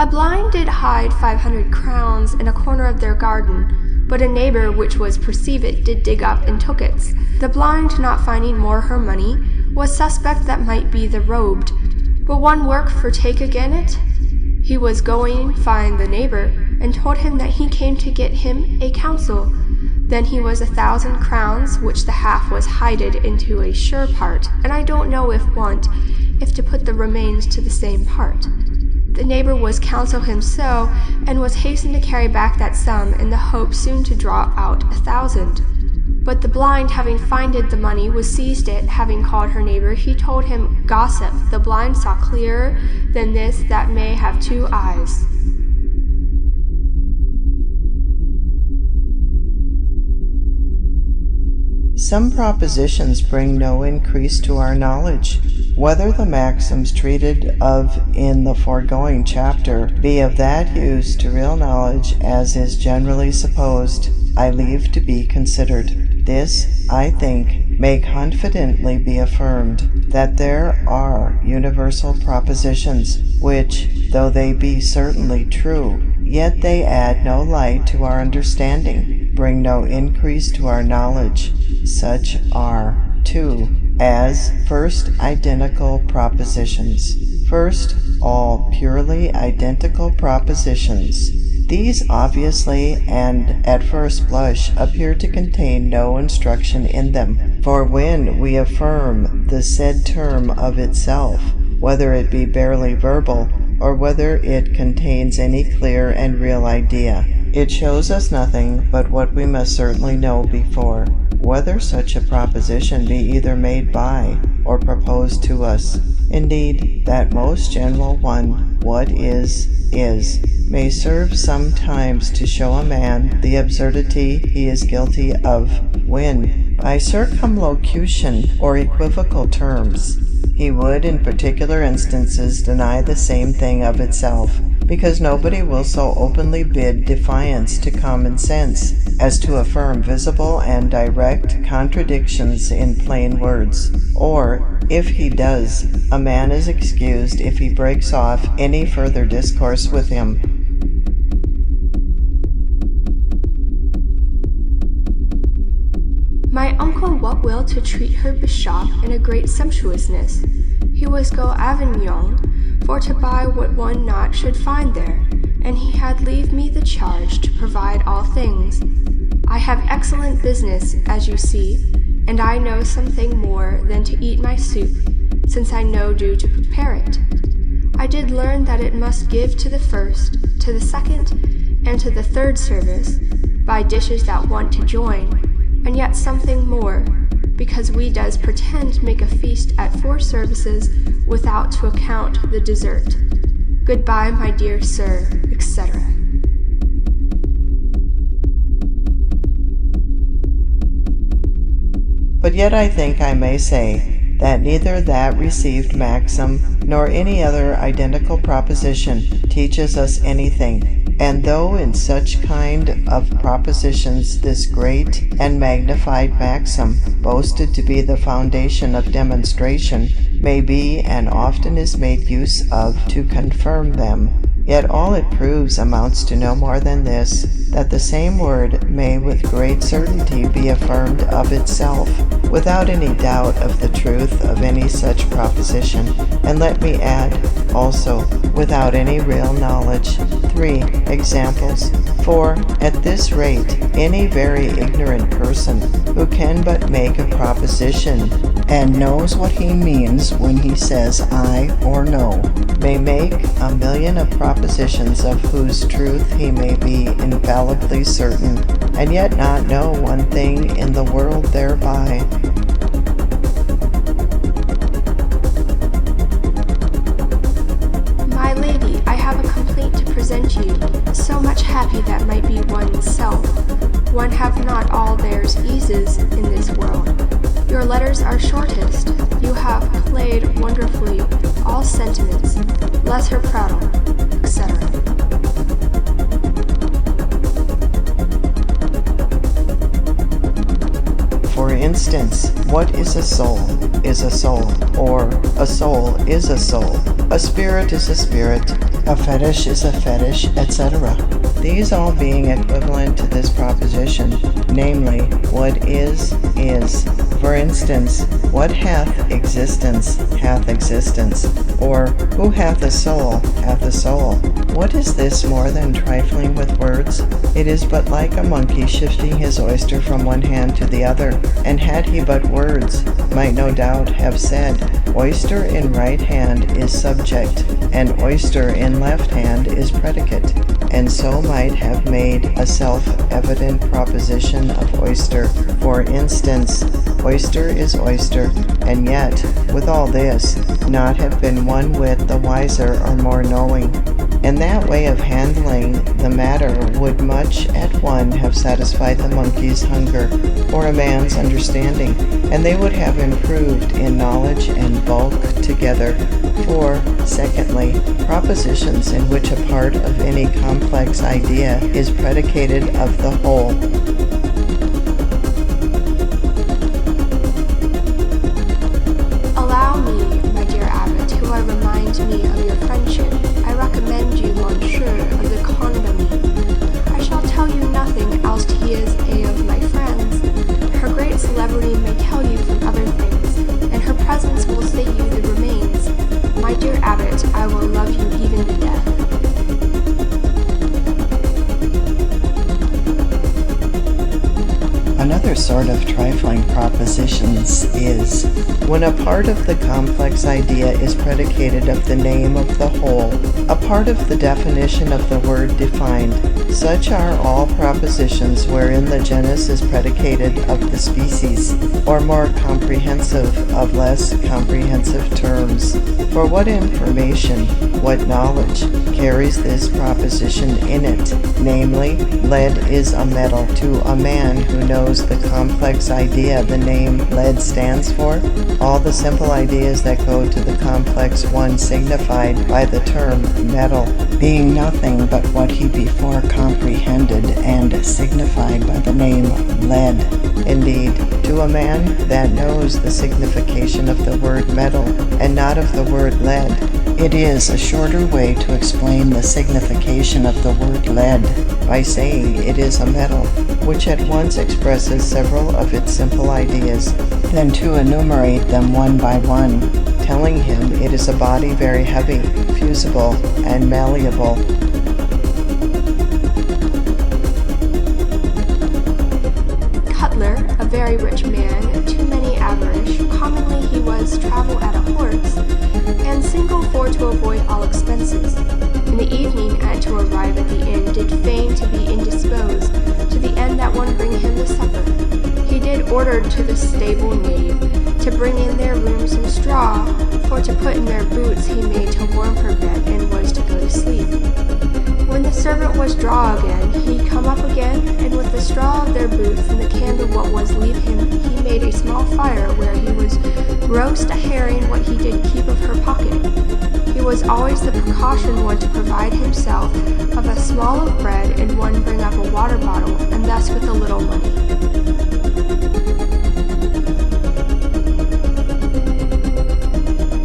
A blind did hide 500 crowns in a corner of their garden, but a neighbor which was perceive it did dig up and took it. The blind, not finding more her money, was suspect that might be the robed, but one work for take again it. He was going find the neighbor, and told him that he came to get him a counsel. Then he was 1,000 crowns, which the half was hided into a sure part, and I don't know if to put the remains to the same part. The neighbor was counsel him so, and was hastened to carry back that sum in the hope soon to draw out 1,000. But the blind, having finded the money, was seized it. Having called her neighbor, he told him, Gossip, the blind saw clearer than this that may have 2 eyes. Some propositions bring no increase to our knowledge. Whether the maxims treated of in the foregoing chapter be of that use to real knowledge as is generally supposed, I leave to be considered. This, I think, may confidently be affirmed, that there are universal propositions, which, though they be certainly true, yet they add no light to our understanding, bring no increase to our knowledge. Such are, 2, as, first, identical propositions. First, all purely identical propositions. These obviously and at first blush appear to contain no instruction in them, for when we affirm the said term of itself, whether it be barely verbal, or whether it contains any clear and real idea, it shows us nothing but what we must certainly know before, whether such a proposition be either made by or proposed to us. Indeed, that most general one, what is, may serve sometimes to show a man the absurdity he is guilty of, when, by circumlocution or equivocal terms, he would in particular instances deny the same thing of itself, because nobody will so openly bid defiance to common sense as to affirm visible and direct contradictions in plain words. Or, if he does, a man is excused if he breaks off any further discourse with him. My uncle what will to treat her bishop in a great sumptuousness. He was go Avignon, for to buy what one not should find there, and he had leave me the charge to provide all things. I have excellent business, as you see, and I know something more than to eat my soup, since I know do to prepare it. I did learn that it must give to the first, to the second, and to the third service, by dishes that want to join, and yet something more, because we does pretend make a feast at 4 services without to account the dessert. Goodbye, my dear sir, etc. But yet I think I may say that neither that received maxim nor any other identical proposition teaches us anything, and though in such kind of propositions this great and magnified maxim, boasted to be the foundation of demonstration, may be and often is made use of to confirm them, yet all it proves amounts to no more than this, that the same word may with great certainty be affirmed of itself, without any doubt of the truth of any such proposition, and let me add, also, without any real knowledge. 3 examples. For, at this rate, any very ignorant person, who can but make a proposition, and knows what he means when he says I or no, may make 1,000,000 of propositions of whose truth he may be infallibly certain, and yet not know one thing in the world thereby. My lady, I have a complaint to present you. So much happy that might be one's self. One have not all there's eases in this world. Your letters are shortest. You have played wonderfully all sentiments, less her prattle, etc. For instance, instance, what is a soul is a soul, or a soul is a soul. A spirit is a spirit, a fetish is a fetish, etc. These all being equivalent to this proposition, namely, what is. For instance, what hath existence, or who hath a soul, hath a soul. What is this more than trifling with words? It is but like a monkey shifting his oyster from one hand to the other, and had he but words, might no doubt have said, oyster in right hand is subject, and oyster in left hand is predicate, and so might have made a self-evident proposition of oyster. For instance, oyster is oyster, and yet, with all this, not have been one whit the wiser or more knowing. And that way of handling the matter would much at one have satisfied the monkey's hunger, or a man's understanding, and they would have improved in knowledge and bulk together. For, secondly, propositions in which a part of any complex idea is predicated of the whole. Allow me, my dear abbot, who I remind me of your friendship, I recommend you, monsieur, of the condomy. I shall tell you nothing, else he is a of my friends. Her great celebrity may tell you from other things, and her presence will say you the remains. My dear abbot, I will love you even to death. Another sort of trifling propositions is when a part of the complex idea is predicated of the name of the whole, a part of the definition of the word defined. Such are all propositions wherein the genus is predicated of the species, or more comprehensive of less comprehensive terms. For what information, what knowledge, carries this proposition in it? Namely, lead is a metal. To a man who knows the complex idea the name lead stands for, all the simple ideas that go to the complex one signified by the term metal, being nothing but what he before comprehended and signified by the name lead. Indeed, to a man that knows the signification of the word metal and not of the word lead, it is a shorter way to explain the signification of the word lead by saying it is a metal, which at once expresses several of its simple ideas, than to enumerate them one by one, telling him it is a body very heavy, fusible, and malleable. Cutler, a very rich man, too many avarice, commonly he was travel at a horse, and single for to avoid all expenses. In the evening, and to arrive at the inn, did feign to be indisposed, to the end that one bring him the supper. He did order to the stable knave to bring in their room some straw, for to put in their boots he made to warm her bed, and was to go to sleep. When the servant was draw again, he come up again, and with the straw of their boots and the candle what was leave him, he made a small fire where he was roast a herring what he did keep of her pocket. He was always the precaution one to provide himself of a small of bread, and one bring up a water bottle, and thus with a little money.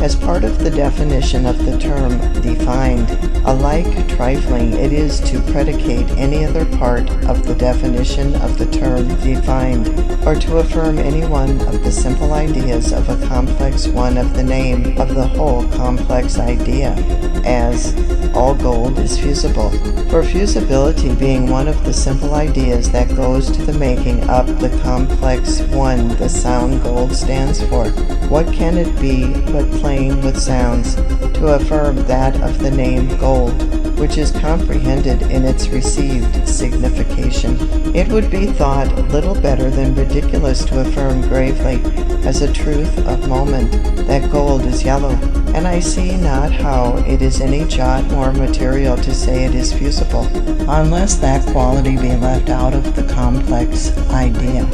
As part of the definition of the term defined, alike trifling it is to predicate any other part of the definition of the term defined, or to affirm any one of the simple ideas of a complex one of the name of the whole complex idea, as all gold is fusible. For fusibility being one of the simple ideas that goes to the making up the complex one the sound gold stands for, what can it be but playing with sounds, to affirm that of the name gold, which is comprehended in its received signification? It would be thought little better than ridiculous to affirm gravely, as a truth of moment, that gold is yellow, and I see not how it is any jot more material to say it is fusible, unless that quality be left out of the complex idea.